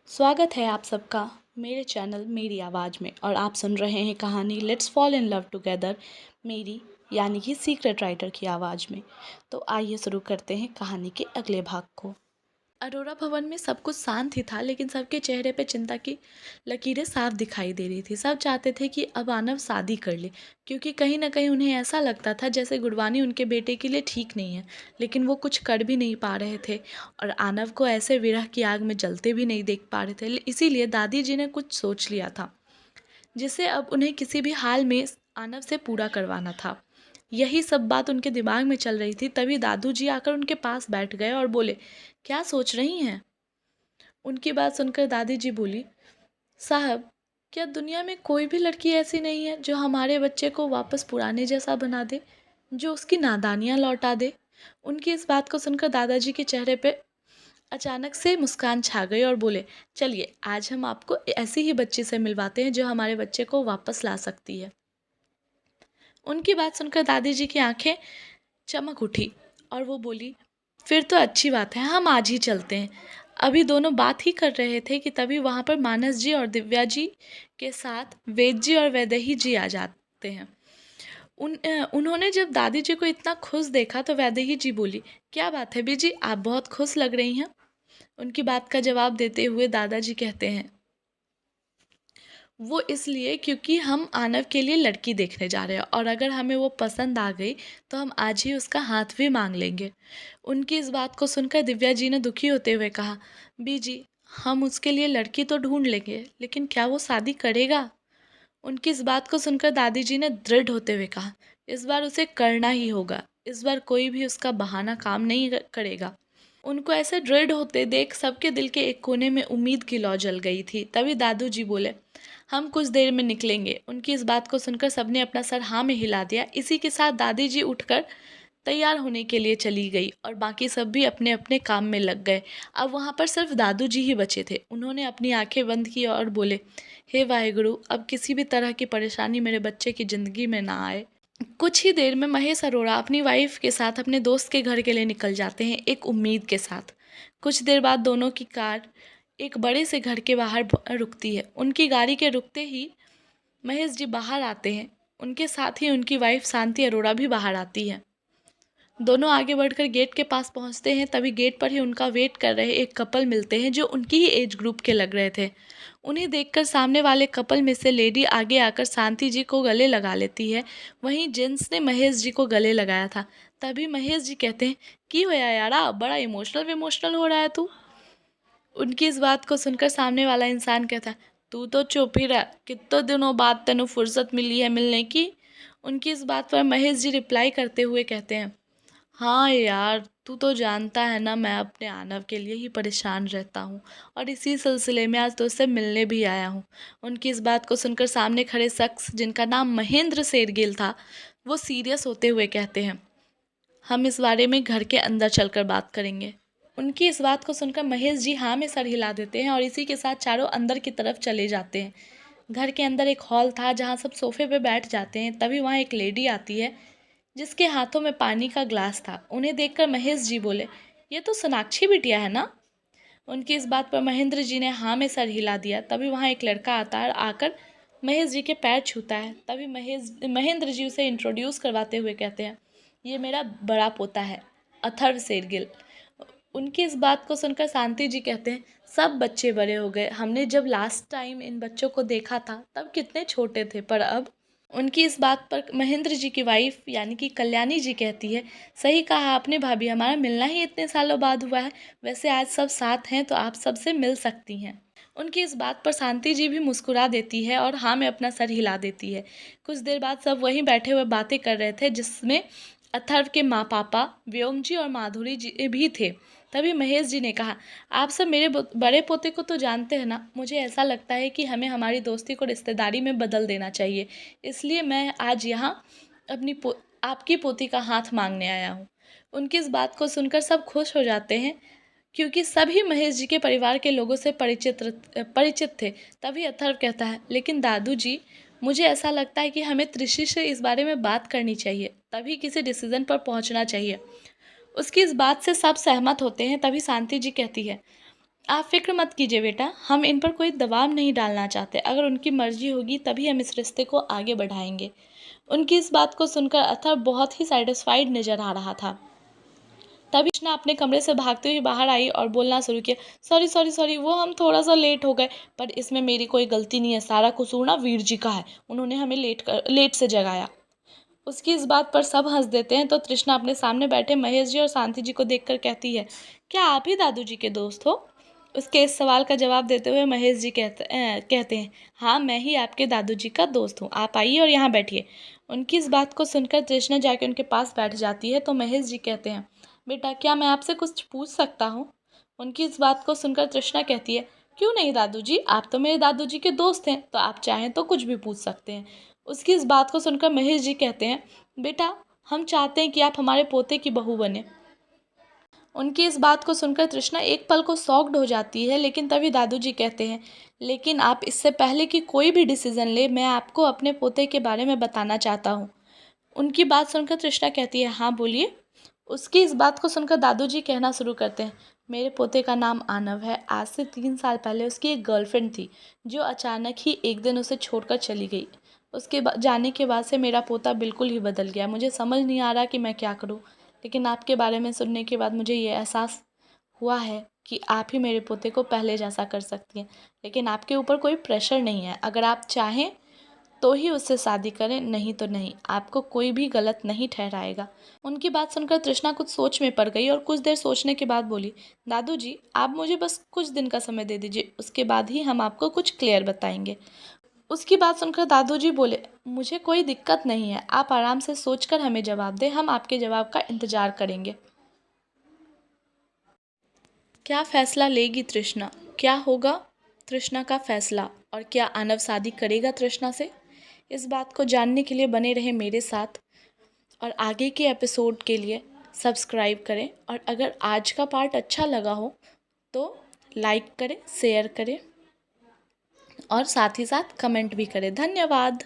स्वागत है आप सबका मेरे चैनल मेरी आवाज़ में। और आप सुन रहे हैं कहानी let's fall in love together मेरी यानी कि सीक्रेट राइटर की आवाज़ में। तो आइए शुरू करते हैं कहानी के अगले भाग को। अरोरा भवन में सब कुछ शांत ही था, लेकिन सबके चेहरे पे चिंता की लकीरें साफ दिखाई दे रही थी। सब चाहते थे कि अब आनव शादी कर ले, क्योंकि कहीं ना कहीं उन्हें ऐसा लगता था जैसे गुरबानी उनके बेटे के लिए ठीक नहीं है। लेकिन वो कुछ कर भी नहीं पा रहे थे और आनव को ऐसे विरह की आग में जलते भी नहीं देख पा रहे थे। इसीलिए दादी जी ने कुछ सोच लिया था जिसे अब उन्हें किसी भी हाल में आनव से पूरा करवाना था। यही सब बात उनके दिमाग में चल रही थी, तभी दादू जी आकर उनके पास बैठ गए और बोले, क्या सोच रही हैं? उनकी बात सुनकर दादी जी बोली, साहब, क्या दुनिया में कोई भी लड़की ऐसी नहीं है जो हमारे बच्चे को वापस पुराने जैसा बना दे, जो उसकी नादानियाँ लौटा दे? उनकी इस बात को सुनकर दादाजी के चेहरे पे अचानक से मुस्कान छा गई और बोले, चलिए आज हम आपको ऐसी ही बच्ची से मिलवाते हैं जो हमारे बच्चे को वापस ला सकती है। उनकी बात सुनकर दादी जी की आंखें चमक उठी और वो बोली, फिर तो अच्छी बात है, हम आज ही चलते हैं। अभी दोनों बात ही कर रहे थे कि तभी वहाँ पर मानस जी और दिव्या जी के साथ वेद जी और वैदेही जी आ जाते हैं। उन्होंने जब दादी जी को इतना खुश देखा तो वैदेही जी बोली, क्या बात है बीजी, आप बहुत खुश लग रही हैं। उनकी बात का जवाब देते हुए दादाजी कहते हैं, वो इसलिए क्योंकि हम आनव के लिए लड़की देखने जा रहे हैं और अगर हमें वो पसंद आ गई तो हम आज ही उसका हाथ भी मांग लेंगे। उनकी इस बात को सुनकर दिव्या जी ने दुखी होते हुए कहा, बीजी, हम उसके लिए लड़की तो ढूंढ लेंगे, लेकिन क्या वो शादी करेगा? उनकी इस बात को सुनकर दादी जी ने दृढ़ होते हुए कहा, इस बार उसे करना ही होगा। इस बार कोई भी उसका बहाना काम नहीं करेगा। उनको ऐसे दृढ़ होते देख सबके दिल के एक कोने में उम्मीद की लौ जल गई थी। तभी दादू जी बोले, हम कुछ देर में निकलेंगे। उनकी इस बात को सुनकर सबने अपना सर हाँ में हिला दिया। इसी के साथ दादी जी उठकर तैयार होने के लिए चली गई और बाकी सब भी अपने अपने काम में लग गए। अब वहाँ पर सिर्फ दादू जी ही बचे थे। उन्होंने अपनी आंखें बंद की और बोले, हे वाहेगुरु, अब किसी भी तरह की परेशानी मेरे बच्चे की ज़िंदगी में ना आए। कुछ ही देर में महेश अरोड़ा अपनी वाइफ के साथ अपने दोस्त के घर के लिए निकल जाते हैं, एक उम्मीद के साथ। कुछ देर बाद दोनों की कार एक बड़े से घर के बाहर रुकती है। उनकी गाड़ी के रुकते ही महेश जी बाहर आते हैं। उनके साथ ही उनकी वाइफ शांति अरोड़ा भी बाहर आती है। दोनों आगे बढ़कर गेट के पास पहुंचते हैं। तभी गेट पर ही उनका वेट कर रहे एक कपल मिलते हैं जो उनकी ही एज ग्रुप के लग रहे थे। उन्हें देखकर सामने वाले कपल में से लेडी आगे आकर शांति जी को गले लगा लेती है। वहीं जेंट्स ने महेश जी को गले लगाया था। तभी महेश जी कहते हैं, की होया यारा, बड़ा इमोशनल हो रहा है तू। उनकी इस बात को सुनकर सामने वाला इंसान कहता है, तू तो चुप ही रह, कितने दिनों बाद तेनू फुर्सत मिली है मिलने की। उनकी इस बात पर महेश जी रिप्लाई करते हुए कहते हैं, हाँ यार, तू तो जानता है ना, मैं अपने आनव के लिए ही परेशान रहता हूँ और इसी सिलसिले में आज तुझसे मिलने भी आया हूँ। उनकी इस बात को सुनकर सामने खड़े शख्स, जिनका नाम महेंद्र शेरगिल था, वो सीरियस होते हुए कहते हैं, हम इस बारे में घर के अंदर चलकर बात करेंगे। उनकी इस बात को सुनकर महेश जी हाँ में सर हिला देते हैं और इसी के साथ चारों अंदर की तरफ चले जाते हैं। घर के अंदर एक हॉल था जहाँ सब सोफे पे बैठ जाते हैं। तभी वहाँ एक लेडी आती है जिसके हाथों में पानी का ग्लास था। उन्हें देखकर महेश जी बोले, ये तो सोनाक्षी बिटिया है ना? उनकी इस बात पर महेंद्र जी ने हाँ में सर हिला दिया। तभी वहाँ एक लड़का आता है, आकर महेश जी के पैर छूता है। तभी महेंद्र जी उसे इंट्रोड्यूस करवाते हुए कहते हैं, ये मेरा बड़ा पोता है, अथर्व शेरगिल। उनकी इस बात को सुनकर शांति जी कहते हैं, सब बच्चे बड़े हो गए। हमने जब लास्ट टाइम इन बच्चों को देखा था तब कितने छोटे थे, पर अब। उनकी इस बात पर महेंद्र जी की वाइफ यानी कि कल्याणी जी कहती है, सही कहा आपने भाभी, हमारा मिलना ही इतने सालों बाद हुआ है। वैसे आज सब साथ हैं तो आप सबसे मिल सकती हैं। उनकी इस बात पर शांति जी भी मुस्कुरा देती है और हाँ में अपना सर हिला देती है। कुछ देर बाद सब वहीं बैठे हुए बातें कर रहे थे, जिसमें अथर्व के माँ पापा व्योम जी और माधुरी जी भी थे। तभी महेश जी ने कहा, आप सब मेरे बड़े पोते को तो जानते हैं ना, मुझे ऐसा लगता है कि हमें हमारी दोस्ती को रिश्तेदारी में बदल देना चाहिए। इसलिए मैं आज यहाँ अपनी आपकी पोती का हाथ मांगने आया हूँ। उनकी इस बात को सुनकर सब खुश हो जाते हैं, क्योंकि सभी महेश जी के परिवार के लोगों से परिचित थे। तभी अथर्व कहता है, लेकिन दादू जी, मुझे ऐसा लगता है कि हमें त्रिशी से इस बारे में बात करनी चाहिए, तभी किसी डिसीजन पर पहुंचना चाहिए। उसकी इस बात से सब सहमत होते हैं। तभी शांति जी कहती है, आप फिक्र मत कीजिए बेटा, हम इन पर कोई दबाव नहीं डालना चाहते। अगर उनकी मर्जी होगी तभी हम इस रिश्ते को आगे बढ़ाएंगे। उनकी इस बात को सुनकर अथर्व बहुत ही सेटिस्फाइड नजर आ रहा था। तभी कृष्णा अपने कमरे से भागते हुए बाहर आई और बोलना शुरू किया, सॉरी सॉरी सॉरी, वो हम थोड़ा सा लेट हो गए, पर इसमें मेरी कोई गलती नहीं है। सारा कसूर ना वीर जी का है, उन्होंने हमें लेट से जगाया। उसकी इस बात पर सब हंस देते हैं तो तृष्णा अपने सामने बैठे महेश जी और शांति जी को देखकर कहती है, क्या आप ही दादू जी के दोस्त हो? उसके इस सवाल का जवाब देते हुए महेश जी कहते हैं, हाँ, मैं ही आपके दादू जी का दोस्त हूँ। आप आइए और यहाँ बैठिए। उनकी इस बात को सुनकर तृष्णा जाके उनके पास बैठ जाती है तो महेश जी कहते हैं, बेटा, क्या मैं आपसे कुछ पूछ सकता हूँ? उनकी इस बात को सुनकर तृष्णा कहती है, क्यों नहीं दादू जी, आप तो मेरे दादू जी के दोस्त हैं, तो आप चाहें तो कुछ भी पूछ सकते हैं। उसकी इस बात को सुनकर महेश जी कहते हैं, बेटा, हम चाहते हैं कि आप हमारे पोते की बहू बने। उनकी इस बात को सुनकर तृष्णा एक पल को शॉक्ड हो जाती है, लेकिन तभी दादू जी कहते हैं, लेकिन आप इससे पहले कि कोई भी डिसीजन ले, मैं आपको अपने पोते के बारे में बताना चाहता हूँ। उनकी बात सुनकर तृष्णा कहती है, हाँ बोलिए। उसकी इस बात को सुनकर दादू जी कहना शुरू करते हैं, मेरे पोते का नाम आनव है। आज से 3 साल पहले उसकी एक गर्लफ्रेंड थी जो अचानक ही एक दिन उसे छोड़कर चली गई। उसके जाने के बाद से मेरा पोता बिल्कुल ही बदल गया। मुझे समझ नहीं आ रहा कि मैं क्या करूं, लेकिन आपके बारे में सुनने के बाद मुझे ये एहसास हुआ है कि आप ही मेरे पोते को पहले जैसा कर सकती हैं। लेकिन आपके ऊपर कोई प्रेशर नहीं है, अगर आप चाहें तो ही उससे शादी करें, नहीं तो नहीं। आपको कोई भी गलत नहीं ठहराएगा। उनकी बात सुनकर तृष्णा कुछ सोच में पड़ गई और कुछ देर सोचने के बाद बोली, दादू जी, आप मुझे बस कुछ दिन का समय दे दीजिए, उसके बाद ही हम आपको कुछ क्लियर बताएंगे। उसकी बात सुनकर दादू जी बोले, मुझे कोई दिक्कत नहीं है, आप आराम से सोचकर हमें जवाब दें, हम आपके जवाब का इंतजार करेंगे। क्या फैसला लेगी तृष्णा? क्या होगा तृष्णा का फैसला? और क्या आनव शादी करेगा तृष्णा से? इस बात को जानने के लिए बने रहे मेरे साथ और आगे के एपिसोड के लिए सब्सक्राइब करें। और अगर आज का पार्ट अच्छा लगा हो तो लाइक करें, शेयर करें और साथ ही साथ कमेंट भी करें। धन्यवाद।